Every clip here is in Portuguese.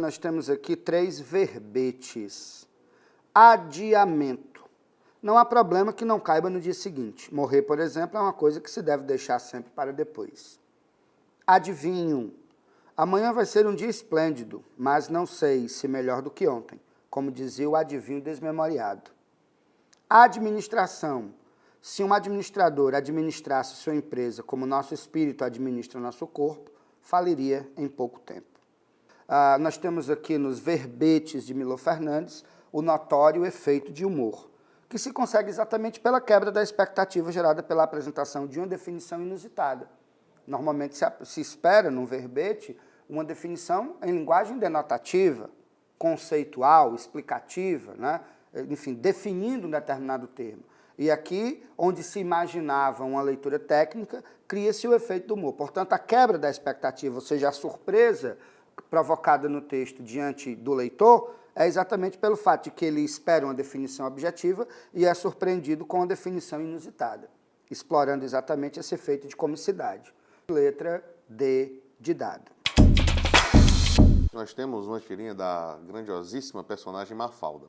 nós temos aqui 3 verbetes. Adiamento. Não há problema que não caiba no dia seguinte. Morrer, por exemplo, é uma coisa que se deve deixar sempre para depois. Adivinho. Amanhã vai ser um dia esplêndido, mas não sei se melhor do que ontem, como dizia o adivinho desmemoriado. Administração. Se um administrador administrasse sua empresa como nosso espírito administra nosso corpo, faliria em pouco tempo. Nós temos aqui nos verbetes de Milor Fernandes o notório efeito de humor, que se consegue exatamente pela quebra da expectativa gerada pela apresentação de uma definição inusitada. Normalmente se espera num verbete uma definição em linguagem denotativa, conceitual, explicativa, né? Enfim, definindo um determinado termo. E aqui, onde se imaginava uma leitura técnica, cria-se o efeito do humor. Portanto, a quebra da expectativa, ou seja, a surpresa provocada no texto diante do leitor, é exatamente pelo fato de que ele espera uma definição objetiva e é surpreendido com uma definição inusitada, explorando exatamente esse efeito de comicidade. Letra D de dado. Nós temos uma tirinha da grandiosíssima personagem Mafalda.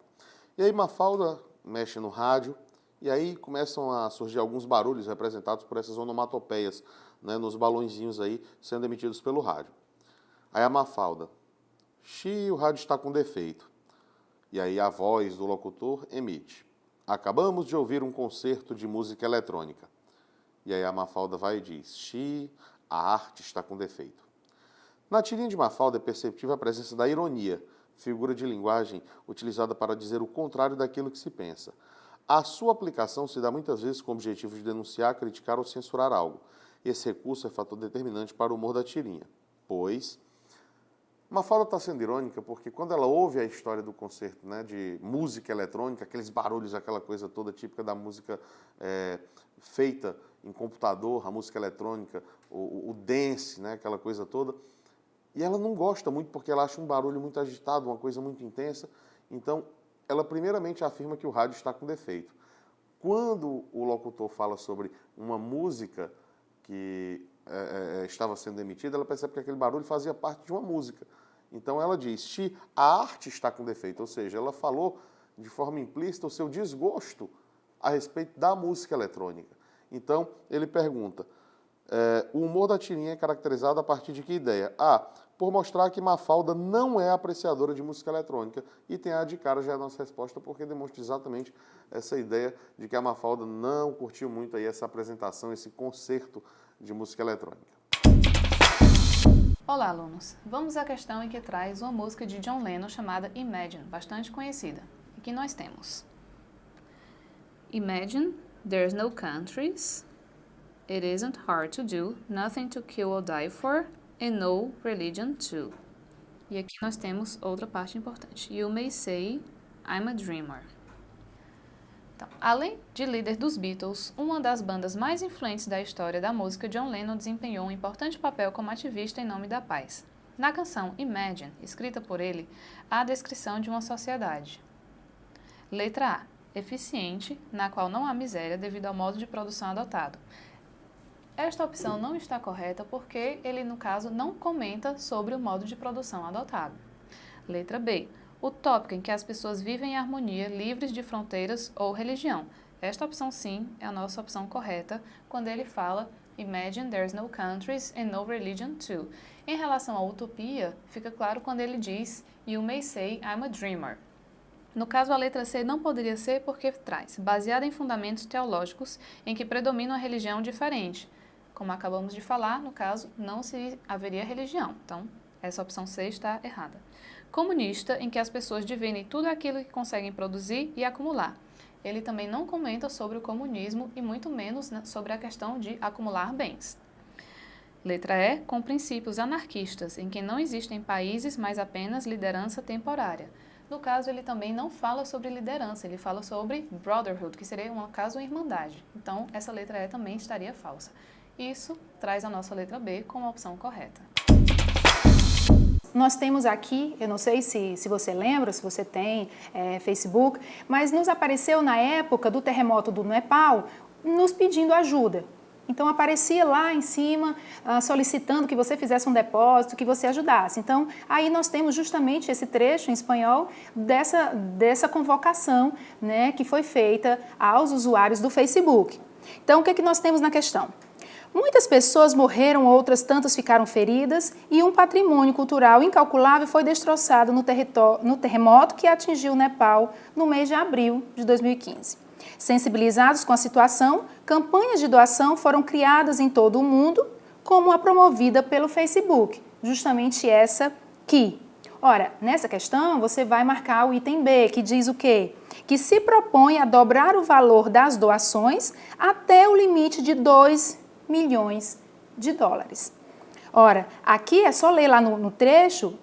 E aí Mafalda mexe no rádio, e aí começam a surgir alguns barulhos representados por essas onomatopeias, né, nos balõezinhos aí sendo emitidos pelo rádio. Aí a Mafalda, xiii, o rádio está com defeito. E aí a voz do locutor emite, acabamos de ouvir um concerto de música eletrônica. E aí a Mafalda vai e diz, xiii, a arte está com defeito. Na tirinha de Mafalda é perceptível a presença da ironia, figura de linguagem utilizada para dizer o contrário daquilo que se pensa. A sua aplicação se dá muitas vezes com o objetivo de denunciar, criticar ou censurar algo. Esse recurso é fator determinante para o humor da tirinha, pois Mafalda está sendo irônica porque quando ela ouve a história do concerto, né, de música eletrônica, aqueles barulhos, aquela coisa toda típica da música feita em computador, a música eletrônica, o dance, né, aquela coisa toda, e ela não gosta muito porque ela acha um barulho muito agitado, uma coisa muito intensa, então ela primeiramente afirma que o rádio está com defeito. Quando o locutor fala sobre uma música que estava sendo emitida, ela percebe que aquele barulho fazia parte de uma música. Então ela diz, a arte está com defeito, ou seja, ela falou de forma implícita o seu desgosto a respeito da música eletrônica. Então ele pergunta, o humor da tirinha é caracterizado a partir de que ideia? Por mostrar que Mafalda não é apreciadora de música eletrônica. E tem a de cara já a nossa resposta, porque demonstra exatamente essa ideia de que a Mafalda não curtiu muito aí essa apresentação, esse concerto de música eletrônica. Olá, alunos. Vamos à questão em que traz uma música de John Lennon chamada Imagine, bastante conhecida. Aqui nós temos Imagine, there's no countries, it isn't hard to do, nothing to kill or die for, and no religion too. E aqui nós temos outra parte importante. You may say, I'm a dreamer. Então, além de líder dos Beatles, uma das bandas mais influentes da história da música, John Lennon desempenhou um importante papel como ativista em nome da paz. Na canção Imagine, escrita por ele, há a descrição de uma sociedade. Letra A. Eficiente, na qual não há miséria devido ao modo de produção adotado. Esta opção não está correta porque ele, no caso, não comenta sobre o modo de produção adotado. Letra B. Utópica, em que as pessoas vivem em harmonia, livres de fronteiras ou religião. Esta opção, sim, é a nossa opção correta quando ele fala Imagine there's no countries and no religion too. Em relação à utopia, fica claro quando ele diz You may say I'm a dreamer. No caso, a letra C não poderia ser porque traz, baseada em fundamentos teológicos em que predomina uma religião diferente. Como acabamos de falar, no caso, não se haveria religião. Então, essa opção C está errada. Comunista, em que as pessoas dividem tudo aquilo que conseguem produzir e acumular. Ele também não comenta sobre o comunismo e muito menos sobre a questão de acumular bens. Letra E, com princípios anarquistas, em que não existem países, mas apenas liderança temporária. No caso, ele também não fala sobre liderança, ele fala sobre brotherhood, que seria, no caso, uma irmandade. Então, essa letra E também estaria falsa. Isso traz a nossa letra B como a opção correta. Nós temos aqui, eu não sei se você lembra, se você tem Facebook, mas nos apareceu na época do terremoto do Nepal, nos pedindo ajuda. Então aparecia lá em cima solicitando que você fizesse um depósito, que você ajudasse. Então aí nós temos justamente esse trecho em espanhol dessa convocação, né, que foi feita aos usuários do Facebook. Então o que é que nós temos na questão? Muitas pessoas morreram, outras tantas ficaram feridas e um patrimônio cultural incalculável foi destroçado no terremoto que atingiu o Nepal no mês de abril de 2015. Sensibilizados com a situação, campanhas de doação foram criadas em todo o mundo, como a promovida pelo Facebook, justamente essa aqui. Ora, nessa questão você vai marcar o item B, que diz o quê? Que se propõe a dobrar o valor das doações até o limite de 2 milhões de dólares. Ora, aqui é só ler lá no trecho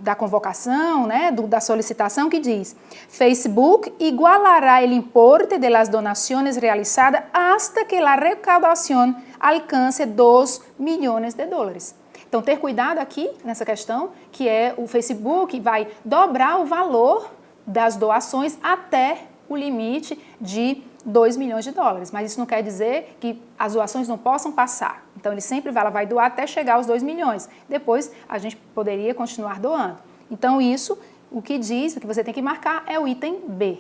da convocação, né, da solicitação, que diz: Facebook igualará el importe de las donaciones realizadas hasta que la recaudación alcance 2 milhões de dólares. Então, ter cuidado aqui nessa questão, que é o Facebook vai dobrar o valor das doações até o limite de 2 milhões de dólares, mas isso não quer dizer que as doações não possam passar. Então, ele sempre vai doar até chegar aos 2 milhões. Depois, a gente poderia continuar doando. Então, isso, o que diz, o que você tem que marcar é o item B.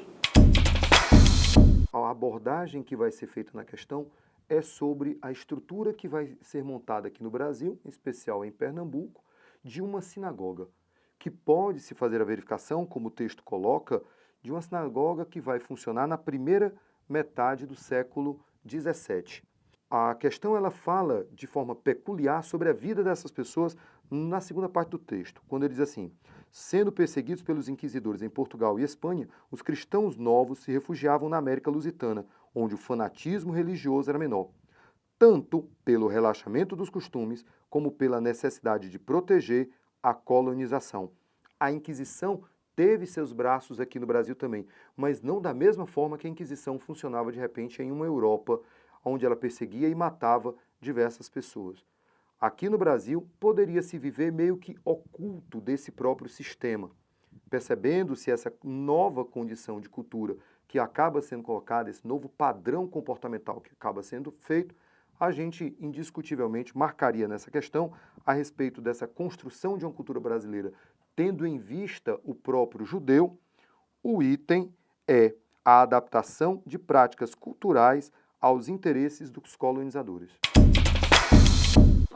A abordagem que vai ser feita na questão é sobre a estrutura que vai ser montada aqui no Brasil, em especial em Pernambuco, de uma sinagoga, que pode se fazer a verificação, como o texto coloca, de uma sinagoga que vai funcionar na primeira metade do século XVII. A questão ela fala de forma peculiar sobre a vida dessas pessoas na segunda parte do texto, quando ele diz assim: sendo perseguidos pelos inquisidores em Portugal e Espanha, os cristãos novos se refugiavam na América Lusitana, onde o fanatismo religioso era menor, tanto pelo relaxamento dos costumes como pela necessidade de proteger a colonização. A Inquisição teve seus braços aqui no Brasil também, mas não da mesma forma que a Inquisição funcionava de repente em uma Europa, onde ela perseguia e matava diversas pessoas. Aqui no Brasil, poderia-se viver meio que oculto desse próprio sistema. Percebendo-se essa nova condição de cultura que acaba sendo colocada, esse novo padrão comportamental que acaba sendo feito, a gente indiscutivelmente marcaria nessa questão a respeito dessa construção de uma cultura brasileira, tendo em vista o próprio judeu. O item é a adaptação de práticas culturais aos interesses dos colonizadores.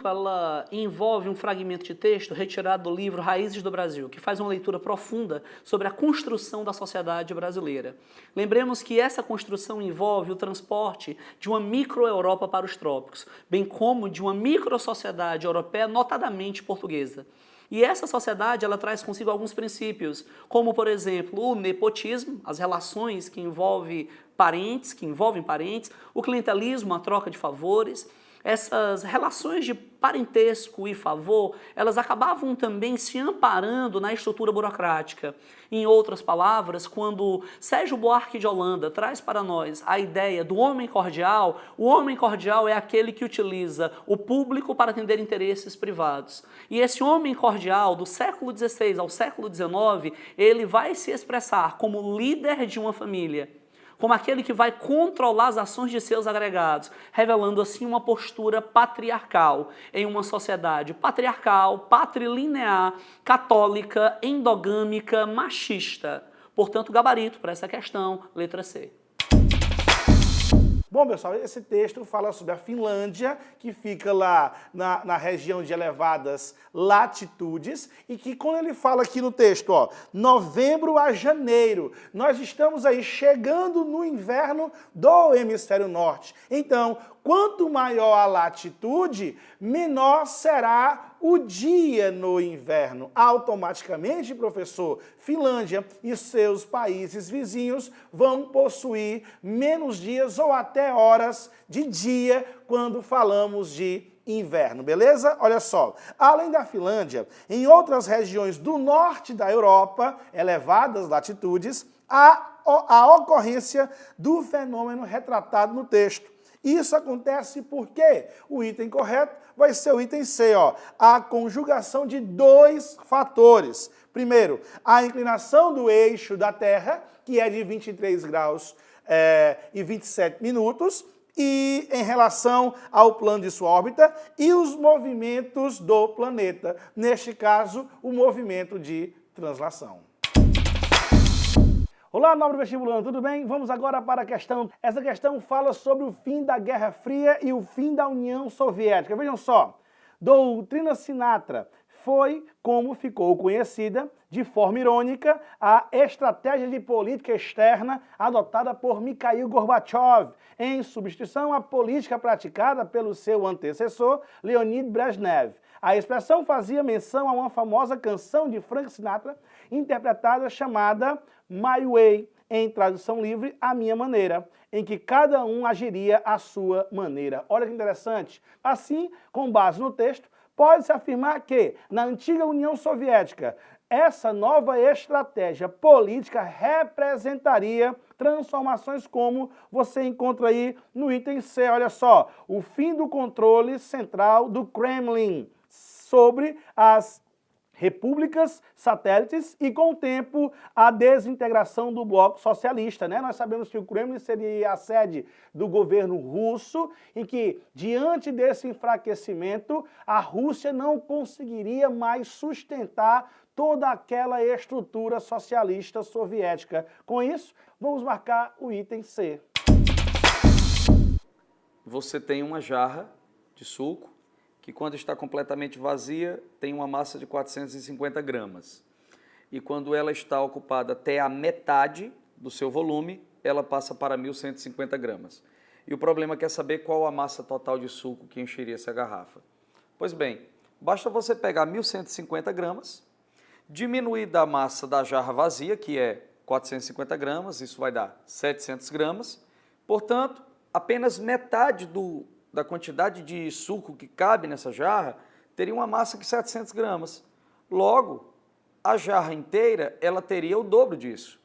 Ela envolve um fragmento de texto retirado do livro Raízes do Brasil, que faz uma leitura profunda sobre a construção da sociedade brasileira. Lembremos que essa construção envolve o transporte de uma micro-Europa para os trópicos, bem como de uma micro-sociedade europeia, notadamente portuguesa. E essa sociedade ela traz consigo alguns princípios, como, por exemplo, o nepotismo, as relações que envolvem parentes, o clientelismo, a troca de favores. Essas relações de parentesco e favor, elas acabavam também se amparando na estrutura burocrática. Em outras palavras, quando Sérgio Buarque de Holanda traz para nós a ideia do homem cordial, o homem cordial é aquele que utiliza o público para atender interesses privados. E esse homem cordial, do século XVI ao século XIX, ele vai se expressar como líder de uma família, como aquele que vai controlar as ações de seus agregados, revelando assim uma postura patriarcal em uma sociedade patriarcal, patrilinear, católica, endogâmica, machista. Portanto, gabarito para essa questão, letra C. Bom, pessoal, esse texto fala sobre a Finlândia, que fica lá na região de elevadas latitudes, e que quando ele fala aqui no texto, ó, novembro a janeiro, nós estamos aí chegando no inverno do hemisfério norte. Então, quanto maior a latitude, menor será o dia no inverno. Automaticamente, professor, Finlândia e seus países vizinhos vão possuir menos dias ou até horas de dia quando falamos de inverno, beleza? Olha só, além da Finlândia, em outras regiões do norte da Europa, elevadas latitudes, há a ocorrência do fenômeno retratado no texto. Isso acontece porque o item correto vai ser o item C, ó, a conjugação de dois fatores. Primeiro, a inclinação do eixo da Terra, que é de 23 graus e 27 minutos, e em relação ao plano de sua órbita e os movimentos do planeta, neste caso, o movimento de translação. Olá, nobre vestibulando, tudo bem? Vamos agora para a questão. Essa questão fala sobre o fim da Guerra Fria e o fim da União Soviética. Vejam só, doutrina Sinatra foi como ficou conhecida, de forma irônica, a estratégia de política externa adotada por Mikhail Gorbachev, em substituição à política praticada pelo seu antecessor, Leonid Brezhnev. A expressão fazia menção a uma famosa canção de Frank Sinatra, interpretada chamada My Way, em tradução livre, A Minha Maneira, em que cada um agiria à sua maneira. Olha que interessante. Assim, com base no texto, pode-se afirmar que, na antiga União Soviética, essa nova estratégia política representaria transformações como você encontra aí no item C. Olha só, o fim do controle central do Kremlin sobre as repúblicas satélites e, com o tempo, a desintegração do bloco socialista, né? Nós sabemos que o Kremlin seria a sede do governo russo e que, diante desse enfraquecimento, a Rússia não conseguiria mais sustentar toda aquela estrutura socialista soviética. Com isso, vamos marcar o item C. Você tem uma jarra de suco que, quando está completamente vazia, tem uma massa de 450 gramas. E quando ela está ocupada até a metade do seu volume, ela passa para 1.150 gramas. E o problema é saber qual a massa total de suco que encheria essa garrafa. Pois bem, basta você pegar 1.150 gramas, diminuir da massa da jarra vazia, que é 450 gramas, isso vai dar 700 gramas. Portanto, apenas metade da quantidade de suco que cabe nessa jarra teria uma massa de 700 gramas. Logo, a jarra inteira ela teria o dobro disso,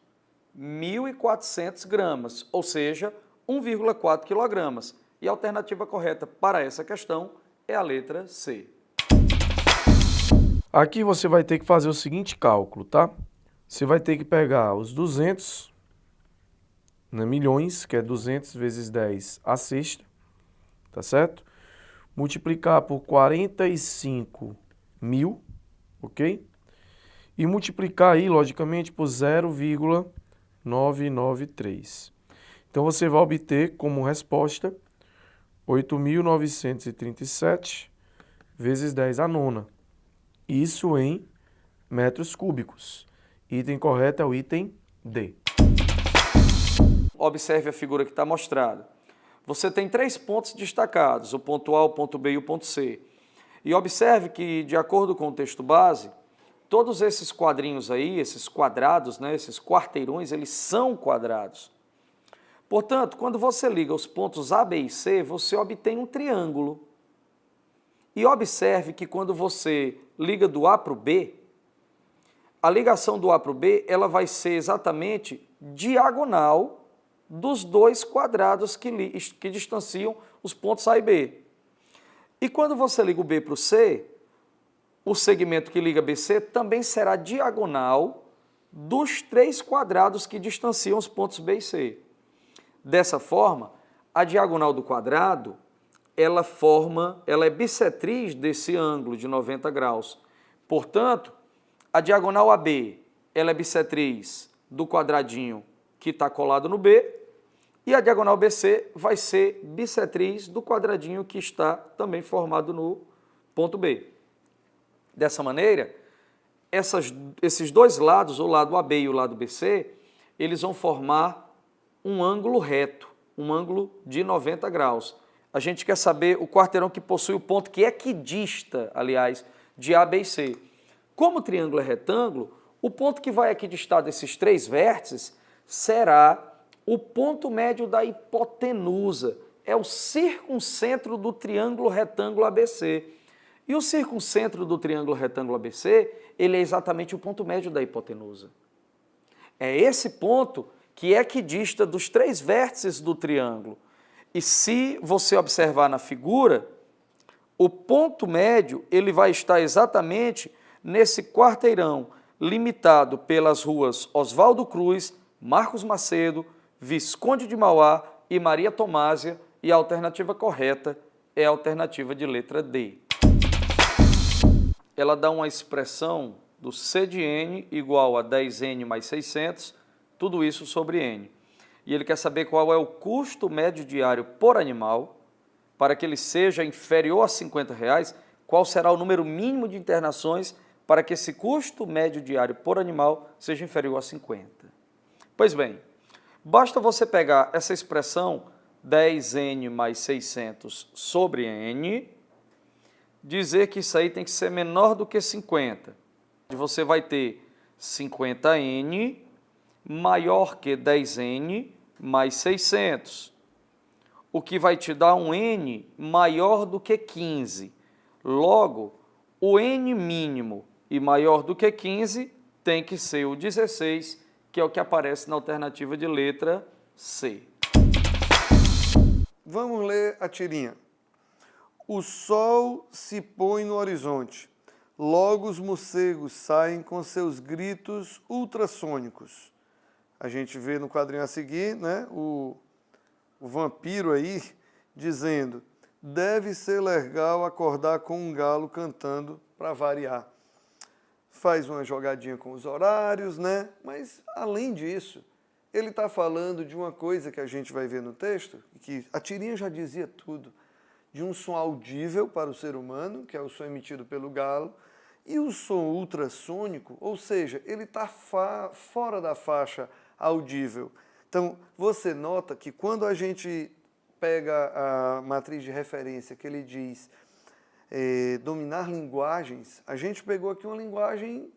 1.400 gramas, ou seja, 1,4 quilogramas. E a alternativa correta para essa questão é a letra C. Aqui você vai ter que fazer o seguinte cálculo, tá? Você vai ter que pegar os 200 milhões, que é 200 vezes 10 à sexta, tá certo? Multiplicar por 45 mil, ok? E multiplicar aí, logicamente, por 0,993. Então, você vai obter como resposta 8.937 vezes 10 à nona. Isso em metros cúbicos. Item correto é o item D. Observe a figura que está mostrada. Você tem 3 pontos destacados, o ponto A, o ponto B e o ponto C. E observe que, de acordo com o texto base, todos esses quadrinhos aí, esses quadrados, né, esses quarteirões, eles são quadrados. Portanto, quando você liga os pontos A, B e C, você obtém um triângulo. E observe que quando você liga do A para o B, a ligação do A para o B ela vai ser exatamente diagonal dos 2 quadrados que distanciam os pontos A e B. E quando você liga o B para o C, o segmento que liga BC também será diagonal dos 3 quadrados que distanciam os pontos B e C. Dessa forma, a diagonal do quadrado, ela é bissetriz desse ângulo de 90 graus. Portanto, a diagonal AB, ela é bissetriz do quadradinho que está colado no B, e a diagonal BC vai ser bissetriz do quadradinho que está também formado no ponto B. Dessa maneira, esses 2 lados, o lado AB e o lado BC, eles vão formar um ângulo reto, um ângulo de 90 graus. A gente quer saber o quarteirão que possui o ponto que equidista, aliás, de A, B e C. Como o triângulo é retângulo, o ponto que vai equidistar desses 3 vértices será o ponto médio da hipotenusa. É o circuncentro do triângulo retângulo ABC. E o circuncentro do triângulo retângulo ABC, ele é exatamente o ponto médio da hipotenusa. É esse ponto que é equidista dos 3 vértices do triângulo. E se você observar na figura, o ponto médio ele vai estar exatamente nesse quarteirão, limitado pelas ruas Oswaldo Cruz, Marcos Macedo, Visconde de Mauá e Maria Tomásia, E a alternativa correta é a alternativa de letra D. Ela dá uma expressão do C de N igual a 10N mais 600, tudo isso sobre N. E ele quer saber qual é o custo médio diário por animal, para que ele seja inferior a R$50, qual será o número mínimo de internações para que esse custo médio diário por animal seja inferior a 50. Pois bem, basta você pegar essa expressão 10N mais 600 sobre N, dizer que isso aí tem que ser menor do que 50. Você vai ter 50N maior que 10N mais 600, o que vai te dar um N maior do que 15. Logo, o N mínimo e maior do que 15 tem que ser o 16, que é o que aparece na alternativa de letra C. Vamos ler a tirinha. O sol se põe no horizonte. Logo os morcegos saem com seus gritos ultrassônicos. A gente vê no quadrinho a seguir, né, o vampiro aí dizendo: deve ser legal acordar com um galo cantando para variar. Faz uma jogadinha com os horários, né? Mas, além disso, ele está falando de uma coisa que a gente vai ver no texto, que a tirinha já dizia tudo, de um som audível para o ser humano, que é o som emitido pelo galo, e o som ultrassônico, ou seja, ele está fora da faixa audível. Então, você nota que quando a gente pega a matriz de referência que ele diz dominar linguagens, a gente pegou aqui uma linguagem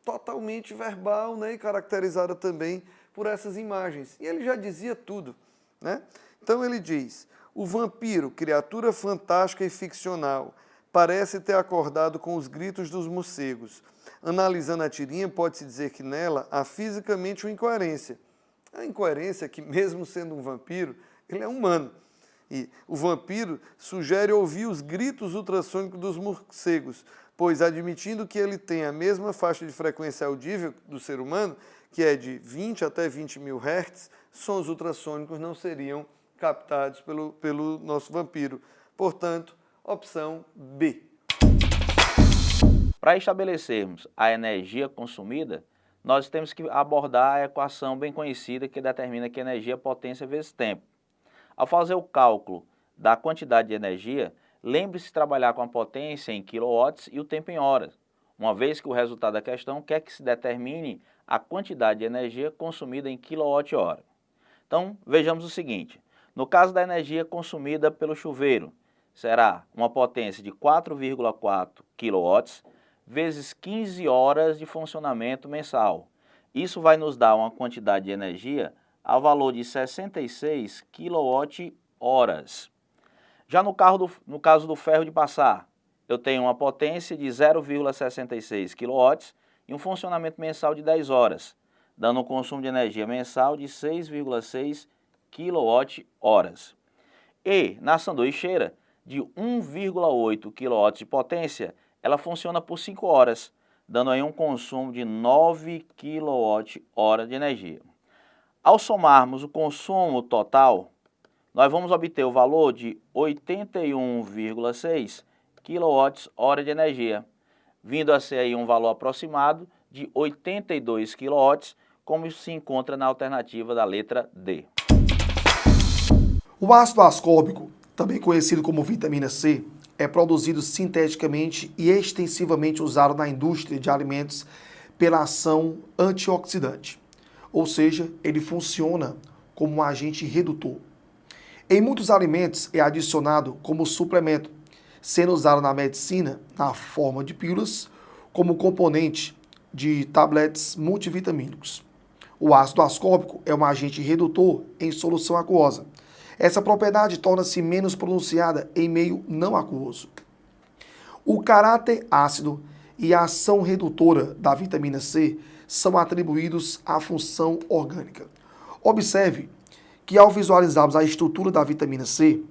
totalmente verbal, né, e caracterizada também por essas imagens. E ele já dizia tudo, né? Então ele diz: o vampiro, criatura fantástica e ficcional, parece ter acordado com os gritos dos morcegos. Analisando a tirinha, pode-se dizer que nela há fisicamente uma incoerência. A incoerência é que, mesmo sendo um vampiro, ele é humano. E o vampiro sugere ouvir os gritos ultrassônicos dos morcegos, pois, admitindo que ele tem a mesma faixa de frequência audível do ser humano, que é de 20 até 20 mil Hz, sons ultrassônicos não seriam captados pelo nosso vampiro. Portanto, opção B. Para estabelecermos a energia consumida, nós temos que abordar a equação bem conhecida que determina que energia é potência vezes tempo. Ao fazer o cálculo da quantidade de energia, lembre-se de trabalhar com a potência em quilowatts e o tempo em horas, uma vez que o resultado da questão quer que se determine a quantidade de energia consumida em quilowatt-hora. Então, vejamos o seguinte: no caso da energia consumida pelo chuveiro, será uma potência de 4,4 kW vezes 15 horas de funcionamento mensal. Isso vai nos dar uma quantidade de energia ao valor de 66 kWh. Já no caso do ferro de passar, eu tenho uma potência de 0,66 kW e um funcionamento mensal de 10 horas, dando um consumo de energia mensal de 6,6 kWh. E na sanduicheira, de 1,8 kW de potência, ela funciona por 5 horas, dando aí um consumo de 9 kWh de energia. Ao somarmos o consumo total, nós vamos obter o valor de 81,6 kWh de energia, vindo a ser aí um valor aproximado de 82 kW, como se encontra na alternativa da letra D. O ácido ascórbico, também conhecido como vitamina C, é produzido sinteticamente e extensivamente usado na indústria de alimentos pela ação antioxidante. Ou seja, ele funciona como um agente redutor. Em muitos alimentos é adicionado como suplemento, sendo usado na medicina na forma de pílulas, como componente de tabletes multivitamínicos. O ácido ascórbico é um agente redutor em solução aquosa. Essa propriedade torna-se menos pronunciada em meio não aquoso. O caráter ácido e a ação redutora da vitamina C são atribuídos à função orgânica. Observe que ao visualizarmos a estrutura da vitamina C,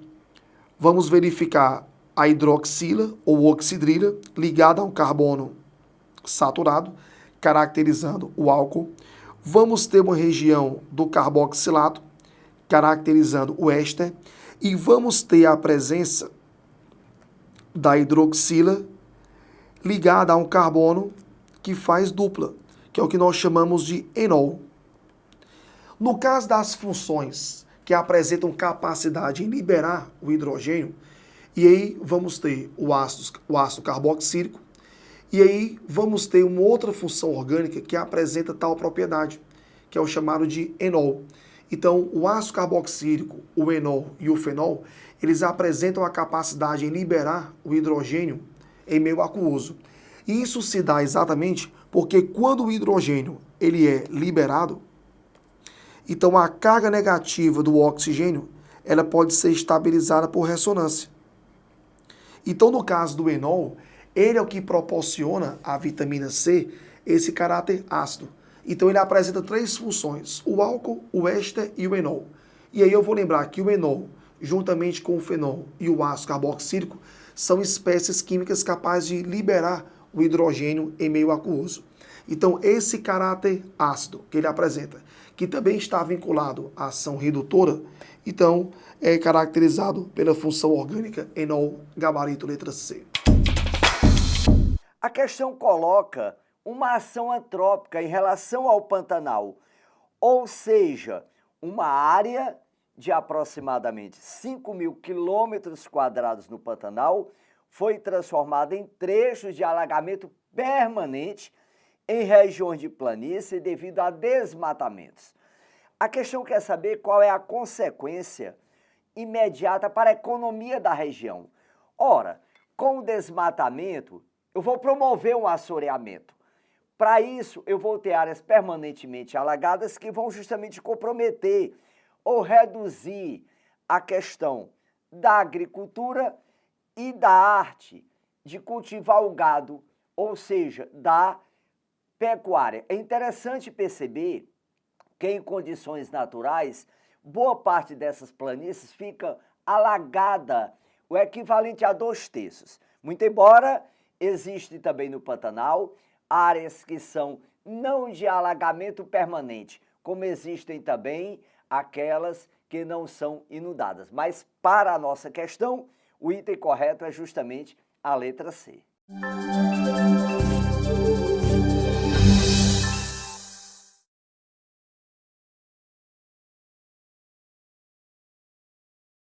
vamos verificar a hidroxila ou oxidrila ligada ao carbono saturado, caracterizando o álcool. Vamos ter uma região do carboxilato, caracterizando o éster, E vamos ter a presença da hidroxila ligada a um carbono que faz dupla, que é o que nós chamamos de enol. No caso das funções que apresentam capacidade em liberar o hidrogênio, e aí vamos ter o ácido carboxílico, e aí vamos ter uma outra função orgânica que apresenta tal propriedade, que é o chamado de enol. Então, o ácido carboxílico, o enol e o fenol, eles apresentam a capacidade em liberar o hidrogênio em meio aquoso. E isso se dá exatamente porque quando o hidrogênio ele é liberado, então a carga negativa do oxigênio ela pode ser estabilizada por ressonância. Então, no caso do enol, ele é o que proporciona à vitamina C esse caráter ácido. Então ele apresenta 3 funções, o álcool, o éster e o enol. E aí eu vou lembrar que o enol, juntamente com o fenol e o ácido carboxílico, são espécies químicas capazes de liberar o hidrogênio em meio aquoso. Então esse caráter ácido que ele apresenta, que também está vinculado à ação redutora, então é caracterizado pela função orgânica enol, gabarito letra C. A questão coloca uma ação antrópica em relação ao Pantanal, ou seja, uma área de aproximadamente 5.000 quilômetros quadrados no Pantanal foi transformada em trechos de alagamento permanente em regiões de planície devido a desmatamentos. A questão quer saber qual é a consequência imediata para a economia da região. Ora, com o desmatamento, eu vou promover um assoreamento. Para isso, eu vou ter áreas permanentemente alagadas que vão justamente comprometer ou reduzir a questão da agricultura e da arte de cultivar o gado, ou seja, da pecuária. É interessante perceber que em condições naturais, boa parte dessas planícies fica alagada, o equivalente a 2/3. Muito embora existe também no Pantanal áreas que são não de alagamento permanente, como existem também aquelas que não são inundadas. Mas para a nossa questão, o item correto é justamente a letra C.